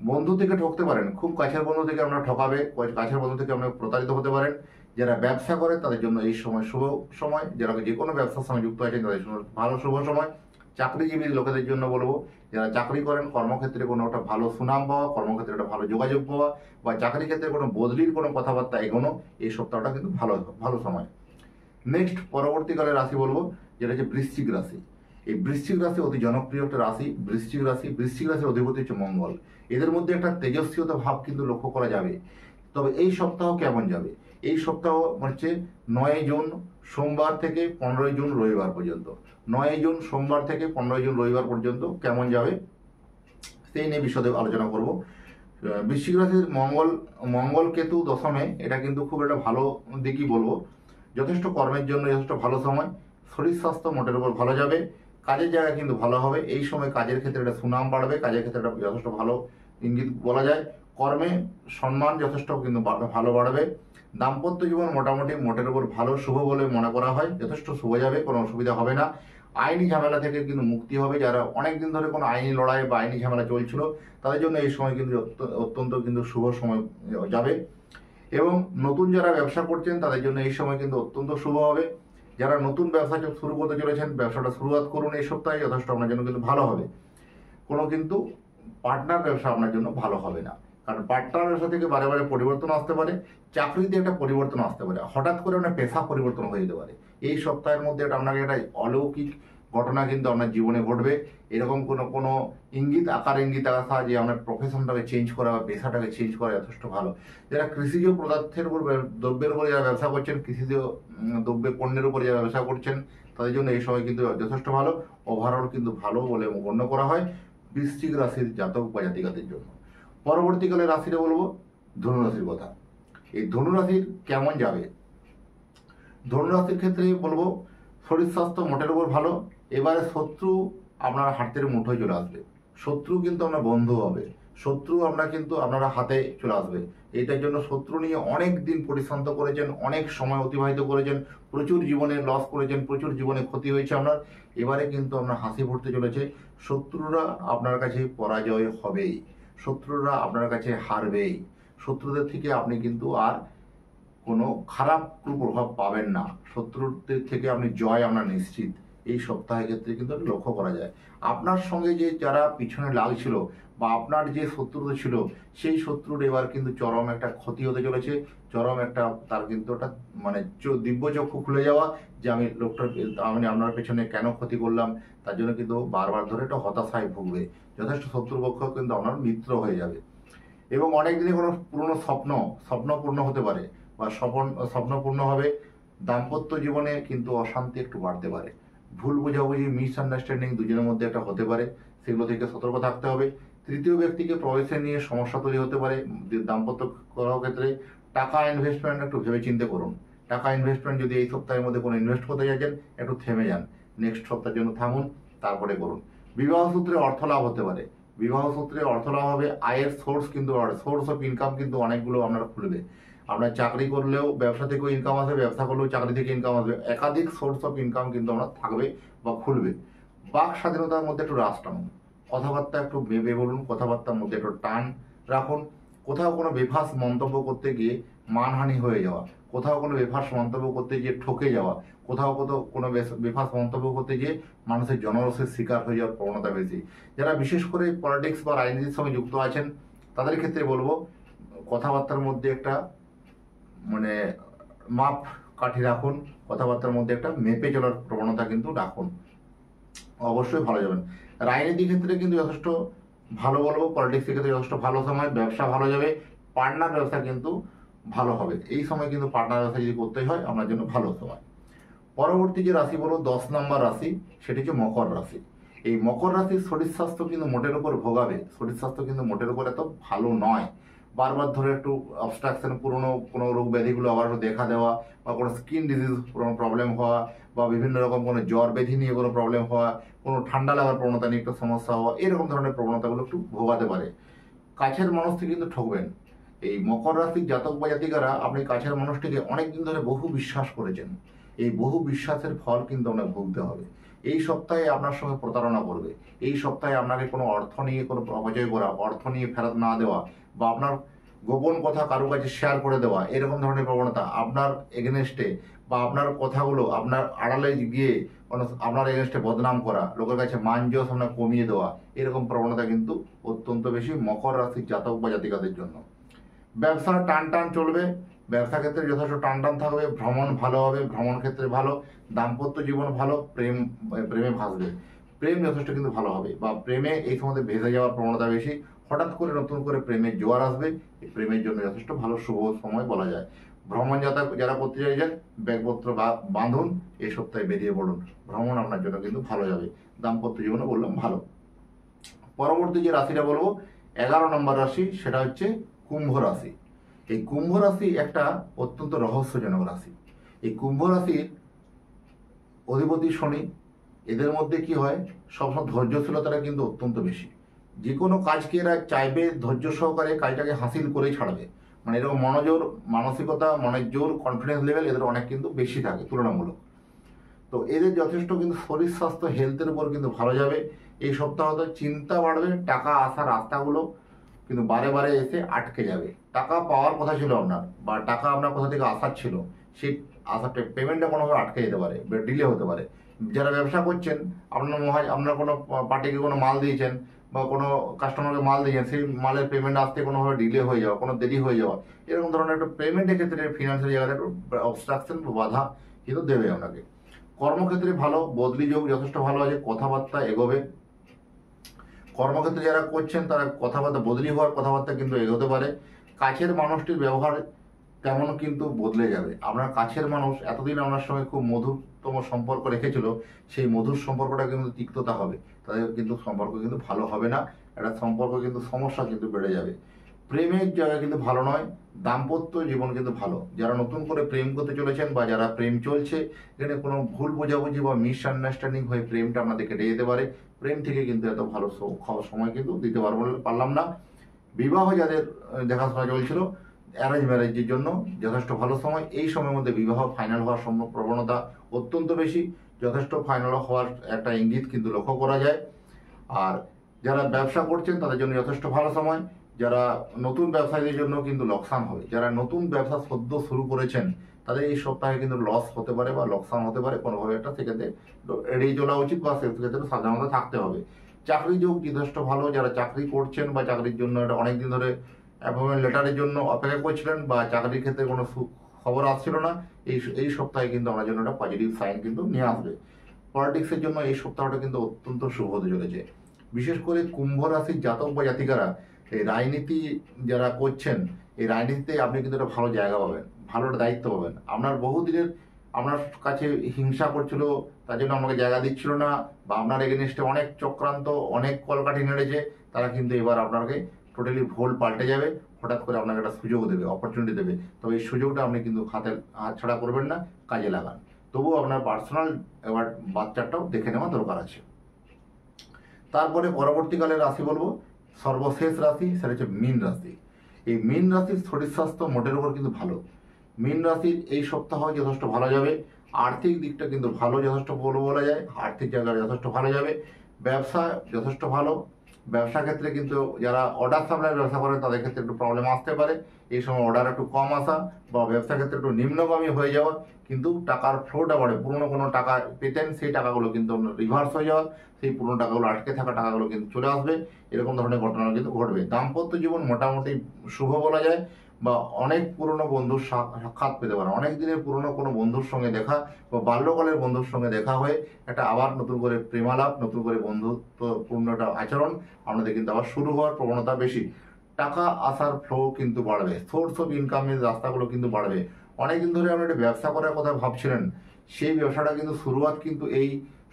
বন্ধু থেকে ঠকতে পারেন, খুব কাছের বন্ধু থেকে আপনার ঠকাবে, কাছের বন্ধু থেকে আপনার প্রতারিত হতে পারেন। যারা ব্যবসা করে তাদের জন্য এই সময় শুভ সময়, যারা যে কোনো ব্যবসার সঙ্গে যুক্ত আছেন তাদের জন্য ভালো শুভ সময়। চাকরিজীবী লোকেদের জন্য বলবো, যারা চাকরি করেন কর্মক্ষেত্রে কোনো একটা ভালো সুনাম পাওয়া, কর্মক্ষেত্রে একটা ভালো যোগাযোগ পাওয়া, বা চাকরি ক্ষেত্রে কোনো বদলির কোনো কথাবার্তা এগোনো, এই সপ্তাহটা কিন্তু ভালো সময়। নেক্সট পরবর্তীকালে রাশি বলবো, যেটা হচ্ছে বৃশ্চিক রাশি। এই বৃশ্চিক রাশি অতি জনপ্রিয় একটা রাশি। বৃশ্চিক রাশির অধিপতি হচ্ছে মঙ্গল। এদের মধ্যে একটা তেজস্বীয়তা ভাব কিন্তু লক্ষ্য করা যাবে। তবে এই সপ্তাহ কেমন যাবে? এই সপ্তাহ হচ্ছে 9 জুন সোমবার থেকে 15 জুন রবিবার পর্যন্ত। 9 জুন সোমবার থেকে 15 জুন রবিবার পর্যন্ত কেমন যাবে সেই নিয়ে বিশদে আলোচনা করব। বৃশ্চিক রাশির মঙ্গল কেতু দশমে, এটা কিন্তু খুব একটা ভালো দিকই বলবো। যথেষ্ট কর্মের জন্য যথেষ্ট ভালো সময়। শরীর স্বাস্থ্য মোটের উপর ভালো যাবে। কাজের জায়গা কিন্তু ভালো হবে। এই সময় কাজের ক্ষেত্রে একটা সুনাম বাড়বে, কাজের ক্ষেত্রে একটা যথেষ্ট ভালো ইঙ্গিত বলা যায়। কর্মে সম্মান যথেষ্ট কিন্তু ভালো বাড়বে। দাম্পত্য জীবন মোটামুটি মোটের উপর ভালো শুভ বলে মনে করা হয়, যথেষ্ট শুভ যাবে, কোনো অসুবিধা হবে না। আইনি ঝামেলা থেকে কিন্তু মুক্তি হবে। যারা অনেক দিন ধরে কোনো আইনি লড়াই বা আইনি ঝামেলা চলছিল তাদের জন্য এই সময় কিন্তু অত্যন্ত কিন্তু শুভ সময় যাবে। এবং নতুন যারা ব্যবসা করছেন তাদের জন্য এই সময় কিন্তু অত্যন্ত শুভ হবে। যারা নতুন ব্যবসা শুরু করতে চলেছেন ব্যবসাটা শুরুয়াত করুন এই সপ্তাহে, যথেষ্ট আপনার জন্য কিন্তু ভালো হবে। কোনো কিন্তু পার্টনার ব্যবসা আপনার জন্য ভালো হবে না, কারণ পার্টনার ব্যবসা থেকে বারে বারে পরিবর্তন আসতে পারে, চাকরিতে একটা পরিবর্তন আসতে পারে, হঠাৎ করে আপনার পেশা পরিবর্তন হয়ে যেতে পারে। এই সপ্তাহের মধ্যে এটা আপনাকে একটা অলৌকিক ঘটনা কিন্তু আপনার জীবনে ঘটবে। এরকম কোনো ইঙ্গিত আসা যে আপনার প্রফেশনটাকে চেঞ্জ করা বা পেশাটাকে চেঞ্জ করা যথেষ্ট ভালো। যারা কৃষিজ পদার্থের উপর দ্রব্যের উপরে যারা ব্যবসা করছেন, কৃষিজ পণ্যের উপরে যারা ব্যবসা করছেন তাদের জন্য এই সময় কিন্তু যথেষ্ট ভালো, ওভারঅল কিন্তু ভালো বলে গণ্য করা হয় বৃশ্চিক রাশির জাতক বা জাতিকাদের জন্য। পরবর্তীকালে রাশিটা বলবো ধনুরাশির কথা। এই ধনুরাশির কেমন যাবে? ধনুরাশির ক্ষেত্রে বলবো শরীর স্বাস্থ্য মোটের উপর ভালো। এবারে শত্রু আপনার হাতের মুঠোয় চলে আসবে, শত্রু কিন্তু আপনার বন্ধু হবে, শত্রু আপনার কিন্তু আপনারা হাতে চলে আসবে। এটার জন্য শত্রু নিয়ে অনেক দিন পরিশ্রান্ত করেছেন, অনেক সময় অতিবাহিত করেছেন, প্রচুর জীবনে লস করেছেন, প্রচুর জীবনে ক্ষতি হয়েছে আপনার। এবারে কিন্তু আপনার হাসি ফুটতে চলেছে। শত্রুরা আপনার কাছে পরাজয় হবেই, শত্রুরা আপনার কাছে হারবেই। শত্রুদের থেকে আপনি কিন্তু আর কোনো খারাপ প্রভাব পাবেন না, শত্রুদের থেকে আপনি জয় আপনার নিশ্চিত। এই সপ্তাহের ক্ষেত্রে কিন্তু লক্ষ্য করা যায় আপনার সঙ্গে যে যারা পিছনে লাগছিল বা আপনার যে শত্রুতা ছিল সেই শত্রুর এবার কিন্তু চরম একটা ক্ষতি হতে চলেছে, চরম একটা তার কিন্তু একটা মানে দিব্যচক্ষু খুলে যাওয়া যে আমি লোকটার আমি আপনার পেছনে কেন ক্ষতি করলাম, তার জন্য কিন্তু বারবার ধরে একটা হতাশায় ভুগবে। যথেষ্ট শত্রুপক্ষ কিন্তু আপনার মিত্র হয়ে যাবে। এবং অনেক দিনে কোনো পুরনো স্বপ্ন পূর্ণ হতে পারে বা স্বপ্ন পূর্ণ হবে। দাম্পত্য জীবনে কিন্তু অশান্তি একটু বাড়তে পারে, ভুল বোঝাবুঝি মিসআন্ডারস্ট্যান্ডিং দুজনের মধ্যে একটা হতে পারে, সেগুলো থেকে সতর্ক থাকতে হবে। তৃতীয় ব্যক্তিকে প্রবেশে নিয়ে সমস্যা তৈরি হতে পারে দাম্পত্য করার ক্ষেত্রে। টাকা ইনভেস্টমেন্ট একটু ভেবে চিন্তে করুন। টাকা ইনভেস্টমেন্ট যদি এই সপ্তাহের মধ্যে কোনো ইনভেস্ট করতে চাইছেন একটু থেমে যান, নেক্সট সপ্তাহের জন্য থামুন, তারপরে করুন। বিবাহ সূত্রে অর্থ লাভ হতে পারে, বিবাহ সূত্রে অর্থ লাভ হবে। আয়ের সোর্স কিন্তু সোর্স অফ ইনকাম কিন্তু অনেকগুলো আপনার খুলবে। আপনার চাকরি করলেও ব্যবসা থেকেও ইনকাম আসবে, ব্যবসা করলেও চাকরি থেকে ইনকাম আসবে, একাধিক সোর্স অফ ইনকাম কিন্তু আপনার থাকবে বা খুলবে। বাক স্বাধীনতার মধ্যে একটু রাশ টানুন, কথাবার্তা একটু ভেবে বলুন, কথাবার্তার মধ্যে একটু টান রাখুন। কোথাও কোনো বেফাস মন্তব্য করতে গিয়ে মানহানি হয়ে যাওয়া, কোথাও কোনো বেফাস মন্তব্য করতে গিয়ে ঠকে যাওয়া, কোথাও কোনো বেফাস মন্তব্য করতে গিয়ে মানুষের জনরসের শিকার হয়ে যাওয়ার প্রবণতা বেশি। যারা বিশেষ করে পলিটিক্স বা রাজনীতির সঙ্গে যুক্ত আছেন তাদের ক্ষেত্রে বলবো কথাবার্তার মধ্যে একটা মানে মাপ কাঠি রাখুন, কথাবার্তার মধ্যে একটা মেপে চলার প্রবণতা কিন্তু রাখুন, অবশ্যই ভালো যাবেন। রাজনীতির ক্ষেত্রে কিন্তু যথেষ্ট ভালো বলবো, পলিটিক্সের ক্ষেত্রে যথেষ্ট ভালো সময়, ব্যবসা ভালো যাবে, পার্টনার ব্যবসা কিন্তু ভালো হবে। এই সময় কিন্তু পার্টনার ব্যবসা যদি করতেই হয় আপনার জন্য ভালো সময়। পরবর্তী যে রাশি বলো 10 নম্বর রাশি, সেটি হচ্ছে মকর রাশি। এই মকর রাশির শরীর স্বাস্থ্য কিন্তু মোটের উপর ভোগাবে, শরীর স্বাস্থ্য কিন্তু মোটের উপর এত ভালো নয়। বারবার ধরে একটু অবস্ট্রাকশন, পুরনো কোনো রোগ ব্যাধিগুলো আবার দেখা দেওয়া বা কোনো স্কিন ডিজিজ প্রবলেম হওয়া বা বিভিন্ন রকম কোনো জ্বর ব্যাধি নিয়ে কোনো প্রবলেম হওয়া, কোনো ঠান্ডা লাগার প্রবণতা নিয়ে একটু সমস্যা হওয়া, এরকম ধরনের প্রবণতাগুলো একটু ভোগাতে পারে। কাছের মানুষটি কিন্তু ঠকবেন। এই মকর রাশির জাতক বা জাতিকারা আপনি কাছের মানুষটিকে অনেকদিন ধরে বহু বিশ্বাস করেছেন, এই বহু বিশ্বাসের ফল কিন্তু আপনাকে ভুগতে হবে। এই সপ্তাহে আপনার সঙ্গে প্রতারণা করবে, এই সপ্তাহে আপনাকে কোনো অর্থ নিয়ে কোনো অপচয় করা, অর্থ নিয়ে ফেরত না দেওয়া বা আপনার গোপন কথা কারো কাছে শেয়ার করে দেওয়া, এরকম ধরনের প্রবণতা আপনার এগেনস্টে বা আপনার কথাগুলো আপনার আড়ালে গিয়ে আপনার এগেনস্টে বদনাম করা, লোকের কাছে মান যশ আপনার কমিয়ে দেওয়া, এরকম প্রবণতা কিন্তু অত্যন্ত বেশি মকর রাশির জাতক বা জাতিকাদের জন্য। ব্যবসা টান চলবে, ব্যবসা ক্ষেত্রে যথেষ্ট টান থাকবে, ভ্রমণ ভালো হবে, ভ্রমণ ক্ষেত্রে ভালো, দাম্পত্য জীবন ভালো, প্রেমে ভাসবে, প্রেম যথেষ্ট কিন্তু ভালো হবে বা প্রেমে এই সময় ভেসে যাওয়ার প্রবণতা বেশি। হঠাৎ করে নতুন করে প্রেমের জোয়ার আসবে, এই প্রেমের জন্য যথেষ্ট ভালো শুভ সময় বলা যায়। ভ্রমণ যারা করতে চাইছেন ব্যাগপত্র বাঁধুন, এই সপ্তাহে বেরিয়ে পড়ুন, ভ্রমণ আপনার জন্য কিন্তু ভালো যাবে। দাম্পত্য জীবনে বললাম ভালো। পরবর্তী যে রাশিটা বলবো 11 নম্বর রাশি, সেটা হচ্ছে কুম্ভ রাশি। এই কুম্ভ রাশি একটা অত্যন্ত রহস্যজনক রাশি। এই কুম্ভ রাশির অধিপতি শনি। এদের মধ্যে কি হয়, সবসময় ধৈর্যশীলতাটা কিন্তু অত্যন্ত বেশি। যে কোনো কাজকে এরা চাইবে ধৈর্য সহকারে কাজটাকে হাসিল করেই ছাড়বে, মানে এরকম মনোজোর মানসিকতা, মনের জোর, কনফিডেন্স লেভেল এদের অনেক কিন্তু বেশি থাকে তুলনামূলক। তো এদের যথেষ্ট কিন্তু শরীর স্বাস্থ্য হেলথের উপর কিন্তু ভালো যাবে। এই সপ্তাহতে চিন্তা বাড়বে, টাকা আসার রাস্তাগুলো কিন্তু বারে বারে এসে আটকে যাবে। টাকা পাওয়ার কথা ছিল আপনার, বা টাকা আপনার কোথা থেকে আসার ছিল, সেই আসার পেমেন্টটা কোনোভাবে আটকে যেতে পারে, ডিলে হতে পারে। যারা ব্যবসা করছেন, আপনার কোনো পার্টিকে কোনো মাল দিয়েছেন বা কোনো কাস্টমারকে মাল দিয়েছেন, সেই মালের পেমেন্ট আসতে কোনোভাবে ডিলে হয়ে যাওয়া, কোনো দেরি হয়ে যাওয়া, এরকম ধরনের একটা পেমেন্টের ক্ষেত্রে ফিনান্সিয়াল জায়গাতে একটু অবস্ট্রাকশন বা বাধা কিন্তু দেবে আপনাকে। কর্মক্ষেত্রে ভালো, বদলি যোগ যথেষ্ট ভালো আছে, কথাবার্তা এগোবে। কর্মক্ষেত্রে যারা করছেন তারা কথাবার্তা বদলি হওয়ার কথাবার্তা কিন্তু এগোতে পারে। কাছের মানুষটির ব্যবহার তেমন কিন্তু বদলে যাবে। আপনার কাছের মানুষ এতদিন আপনার সঙ্গে খুব মধুরতম সম্পর্ক রেখেছিল, সেই মধুর সম্পর্কটা কিন্তু তিক্ততা হবে, তাদের কিন্তু সম্পর্ক কিন্তু ভালো হবে না, একটা সম্পর্ক কিন্তু সমস্যা কিন্তু বেড়ে যাবে। প্রেমের জায়গা কিন্তু ভালো নয়, দাম্পত্য জীবন কিন্তু ভালো। যারা নতুন করে প্রেম করতে চলেছেন বা যারা প্রেম চলছে, এখানে কোনো ভুল বোঝাবুঝি বা মিসআন্ডারস্ট্যান্ডিং হয়ে প্রেমটা আপনাদের কেটে যেতে পারে। প্রেম থেকে কিন্তু এত ভালো সময় কিন্তু দিতে পারলাম না। বিবাহ যাদের দেখাশোনা চলছিল, অ্যারেঞ্জ ম্যারেজের জন্য যথেষ্ট ভালো সময়। এই সময়ের মধ্যে বিবাহ ফাইনাল হওয়ার প্রবণতা অত্যন্ত বেশি, যথেষ্ট ফাইনাল হওয়ার একটা ইঙ্গিত কিন্তু লক্ষ্য করা যায়। আর যারা ব্যবসা করছেন তাদের জন্য যথেষ্ট ভালো সময়। যারা নতুন ব্যবসায়ীদের জন্য কিন্তু লোকসান হবে। যারা নতুন ব্যবসা সদ্য শুরু করেছেন তাদের এই সপ্তাহে কিন্তু লস হতে পারে বা লোকসান হতে পারে কোনোভাবে একটা, সেক্ষেত্রে এড়িয়ে চলা উচিত বা সেক্ষেত্রে সাবধানতা থাকতে হবে। চাকরি যোগ যথেষ্ট ভালো। যারা চাকরি করছেন বা চাকরির জন্য এটা অনেকদিন ধরে অ্যাপয়েন্টমেন্ট লেটারের জন্য অপেক্ষা করছিলেন বা চাকরির ক্ষেত্রে কোনো খবর আসছিল না, এই সপ্তাহে কিন্তু আমার জন্য একটা পজিটিভ সাইন কিন্তু নিয়ে আসবে। পলিটিক্সের জন্য এই সপ্তাহটা কিন্তু অত্যন্ত শুভ হতে চলেছে। বিশেষ করে কুম্ভ রাশির জাতক বা জাতিকারা এই রাজনীতি যারা করছেন, এই রাজনীতিতে আপনি কিন্তু একটা ভালো জায়গা পাবেন, ভালো একটা দায়িত্ব পাবেন। আপনার বহুদিনের আপনার কাছে হিংসা করছিল, তার জন্য আমাকে জায়গা দিচ্ছিল না, বা আপনার এগেনস্টে অনেক চক্রান্ত, অনেক কলকাঠি নেড়েছে, তারা কিন্তু এবার আপনাকে টোটালি ভোল পাল্টে যাবে। হঠাৎ করে আপনাকে একটা সুযোগ দেবে, অপরচুনিটি দেবে। তবে এই সুযোগটা আপনি কিন্তু হাতছাড়া করবেন না, কাজে লাগান। তবুও আপনার পার্সোনাল এবার বাচ্চাটাও দেখে নেওয়া দরকার আছে। তারপরে পরবর্তীকালে রাশি বলবো, সর্বশেষ রাশি সেটা হচ্ছে মীন রাশি। এই মীন রাশির শরীর স্বাস্থ্য মোটের উপর কিন্তু ভালো। মীন রাশির এই সপ্তাহ যথেষ্ট ভালো যাবে। আর্থিক দিকটা কিন্তু ভালো, যথেষ্ট বলা যায়, আর্থিক জায়গায় যথেষ্ট ভালো যাবে। ব্যবসা যথেষ্ট ভালো। ব্যবসা ক্ষেত্রে কিন্তু যারা অর্ডার সাপ্লাইয়ের ব্যবসা করেন তাদের ক্ষেত্রে একটু প্রবলেম আসতে পারে। এই সময় অর্ডার একটু কম আসা বা ব্যবসা ক্ষেত্রে একটু নিম্নগামী হয়ে যাওয়া, কিন্তু টাকার ফ্লোটা বাড়ে। পুরনো কোনো টাকা পেতেন, সেই টাকাগুলো কিন্তু রিভার্স হয়ে যাওয়া, সেই পুরনো টাকাগুলো আটকে থাকা টাকাগুলো কিন্তু চলে আসবে, এরকম ধরনের ঘটনা কিন্তু ঘটবে। দাম্পত্য জীবন মোটামুটি শুভ বলা যায়, বা অনেক পুরনো বন্ধুর সাক্ষাৎ পেতে পারে। অনেক দিনের পুরনো কোনো বন্ধুর সঙ্গে দেখা বা বাল্যকালের বন্ধুর সঙ্গে দেখা হয়ে একটা আবার নতুন করে প্রেমালাপ, নতুন করে বন্ধুত্বপূর্ণ একটা আচরণ আপনাদের কিন্তু আবার শুরু হওয়ার প্রবণতা বেশি। টাকা আসার ফ্লো কিন্তু বাড়বে, সোর্স অফ ইনকামের রাস্তাগুলো কিন্তু বাড়বে। অনেকদিন ধরে আপনি একটা ব্যবসা করার কথা ভাবছিলেন, সেই ব্যবসাটা কিন্তু শুরুয়াত কিন্তু এই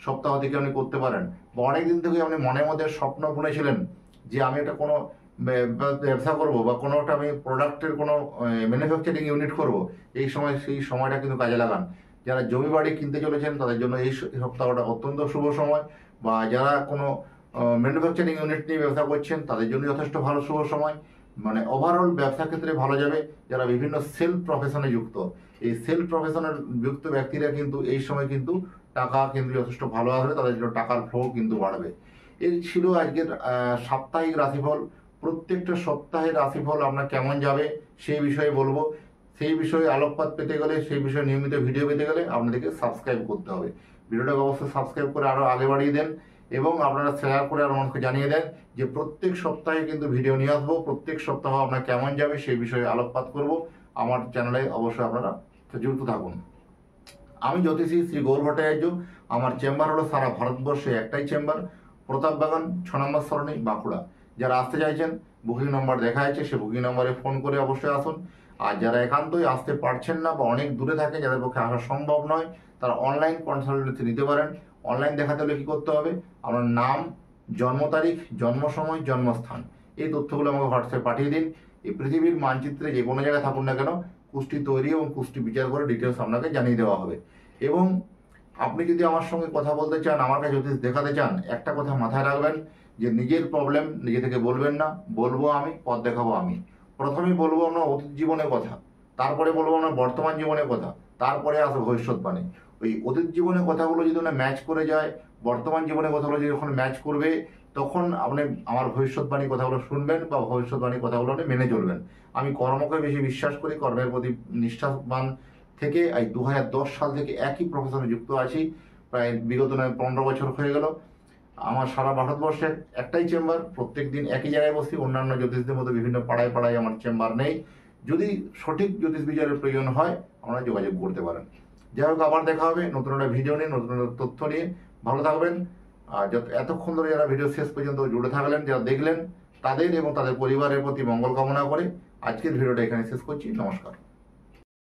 সপ্তাহ থেকে আপনি করতে পারেন। বা অনেকদিন থেকে আপনি মনের মধ্যে স্বপ্ন বুনেছিলেন যে আমি একটা কোনো ব্যবসা করব বা কোনো একটা আমি প্রোডাক্টের কোনো ম্যানুফ্যাকচারিং ইউনিট করব, এই সময় সেই সময়টা কিন্তু কাজে লাগান। যারা জমি বাড়ি কিনতে চলেছেন তাদের জন্য এই সপ্তাহটা অত্যন্ত শুভ সময়। বা যারা কোনো ম্যানুফ্যাকচারিং ইউনিট নিয়ে ব্যবসা করছেন তাদের জন্য যথেষ্ট ভালো শুভ সময়। মানে ওভারঅল ব্যবসা ক্ষেত্রে ভালো যাবে। যারা বিভিন্ন সেলফ প্রফেশনে যুক্ত, এই সেলফ প্রফেশনের যুক্ত ব্যক্তিরা কিন্তু এই সময় কিন্তু টাকা কিন্তু যথেষ্ট ভালো আসবে, তাদের জন্য টাকার ফ্লো কিন্তু বাড়বে। এই ছিল আজকের সাপ্তাহিক রাশিফল। প্রত্যেকটা সপ্তাহের রাশিফল আপনার কেমন যাবে সেই বিষয়ে বলবো। সেই বিষয়ে আলোকপাত পেতে গেলে, সেই বিষয়ে নিয়মিত ভিডিও পেতে গেলে আপনাদেরকে সাবস্ক্রাইব করতে হবে। ভিডিওটাকে অবশ্যই সাবস্ক্রাইব করে আরও আগে বাড়িয়ে দেন, এবং আপনারা শেয়ার করে আরও মানুষকে জানিয়ে দেন যে প্রত্যেক সপ্তাহে কিন্তু ভিডিও নিয়ে আসবো। প্রত্যেক সপ্তাহ আপনার কেমন যাবে সেই বিষয়ে আলোকপাত করব। আমার চ্যানেলে অবশ্যই আপনারা যুক্ত থাকুন। আমি জ্যোতিষী শ্রী গৌর ভট্টাচার্য। আমার চেম্বার হলো সারা ভারতবর্ষে একটাই চেম্বার, প্রতাপ বাগান 6 নম্বর সরণি, বাঁকুড়া। যারা আসতে চাইছেন, বুকিং নাম্বার দেখা যাচ্ছে, সে বুকিং নাম্বারে ফোন করে অবশ্যই আসুন। আর যারা একান্তই আসতে পারছেন না বা অনেক দূরে থাকে, যাদের পক্ষে আসা সম্ভব নয়, তারা অনলাইন কনসালটেন্সি নিতে পারেন। অনলাইন দেখাতে হলে কী করতে হবে, আপনার নাম, জন্ম তারিখ, জন্ম সময়, জন্মস্থান, এই তথ্যগুলো আমাকে হোয়াটসঅ্যাপে পাঠিয়ে দিন। এই পৃথিবীর মানচিত্রে যে কোনো জায়গায় থাকুন না কেন, কুষ্টি তৈরি এবং কুষ্টি বিচার করে ডিটেলস আপনাকে জানিয়ে দেওয়া হবে। এবং আপনি যদি আমার সঙ্গে কথা বলতে চান, আমার কাছে জ্যোতিষ দেখাতে চান, একটা কথা মাথায় রাখবেন যে নিজের প্রবলেম নিজে থেকে বলবেন না, বলবো আমি, পথ দেখাবো আমি। প্রথমেই বলবো আমরা অতীত জীবনের কথা, তারপরে বলবো আমরা বর্তমান জীবনের কথা, তারপরে আসবে ভবিষ্যৎবাণী। ওই অতীত জীবনের কথাগুলো যদি ওরা ম্যাচ করে যায়, বর্তমান জীবনের কথাগুলো যদি যখন ম্যাচ করবে, তখন আপনি আমার ভবিষ্যৎবাণীর কথাগুলো শুনবেন বা ভবিষ্যৎবাণীর কথাগুলো আপনি মেনে চলবেন। আমি কর্মকে বেশি বিশ্বাস করি, কর্মের প্রতি নিষ্ঠাবান থেকে এই 2010 সাল থেকে একই প্রফেশনে যুক্ত আছি। প্রায় বিগত 15 বছর হয়ে গেল। আমার সারা ভারতবর্ষে একটাই চেম্বার, প্রত্যেক দিন একই জায়গায় বসি। অন্যান্য জ্যোতিষদের মধ্যে বিভিন্ন পাড়ায় পাড়ায় আমার চেম্বার নেই। যদি সঠিক জ্যোতিষ বিচারের প্রয়োজন হয়, আপনারা যোগাযোগ করতে পারেন। যাই হোক, আবার দেখা হবে নতুন একটা ভিডিও নিয়ে, নতুন নতুন তথ্য নিয়ে। ভালো থাকবেন। আর এতক্ষণ ধরে যারা ভিডিও শেষ পর্যন্ত জুড়ে থাকলেন, যারা দেখলেন, তাদের এবং তাদের পরিবারের প্রতি মঙ্গল কামনা করে আজকের ভিডিওটা এখানে শেষ করছি। নমস্কার।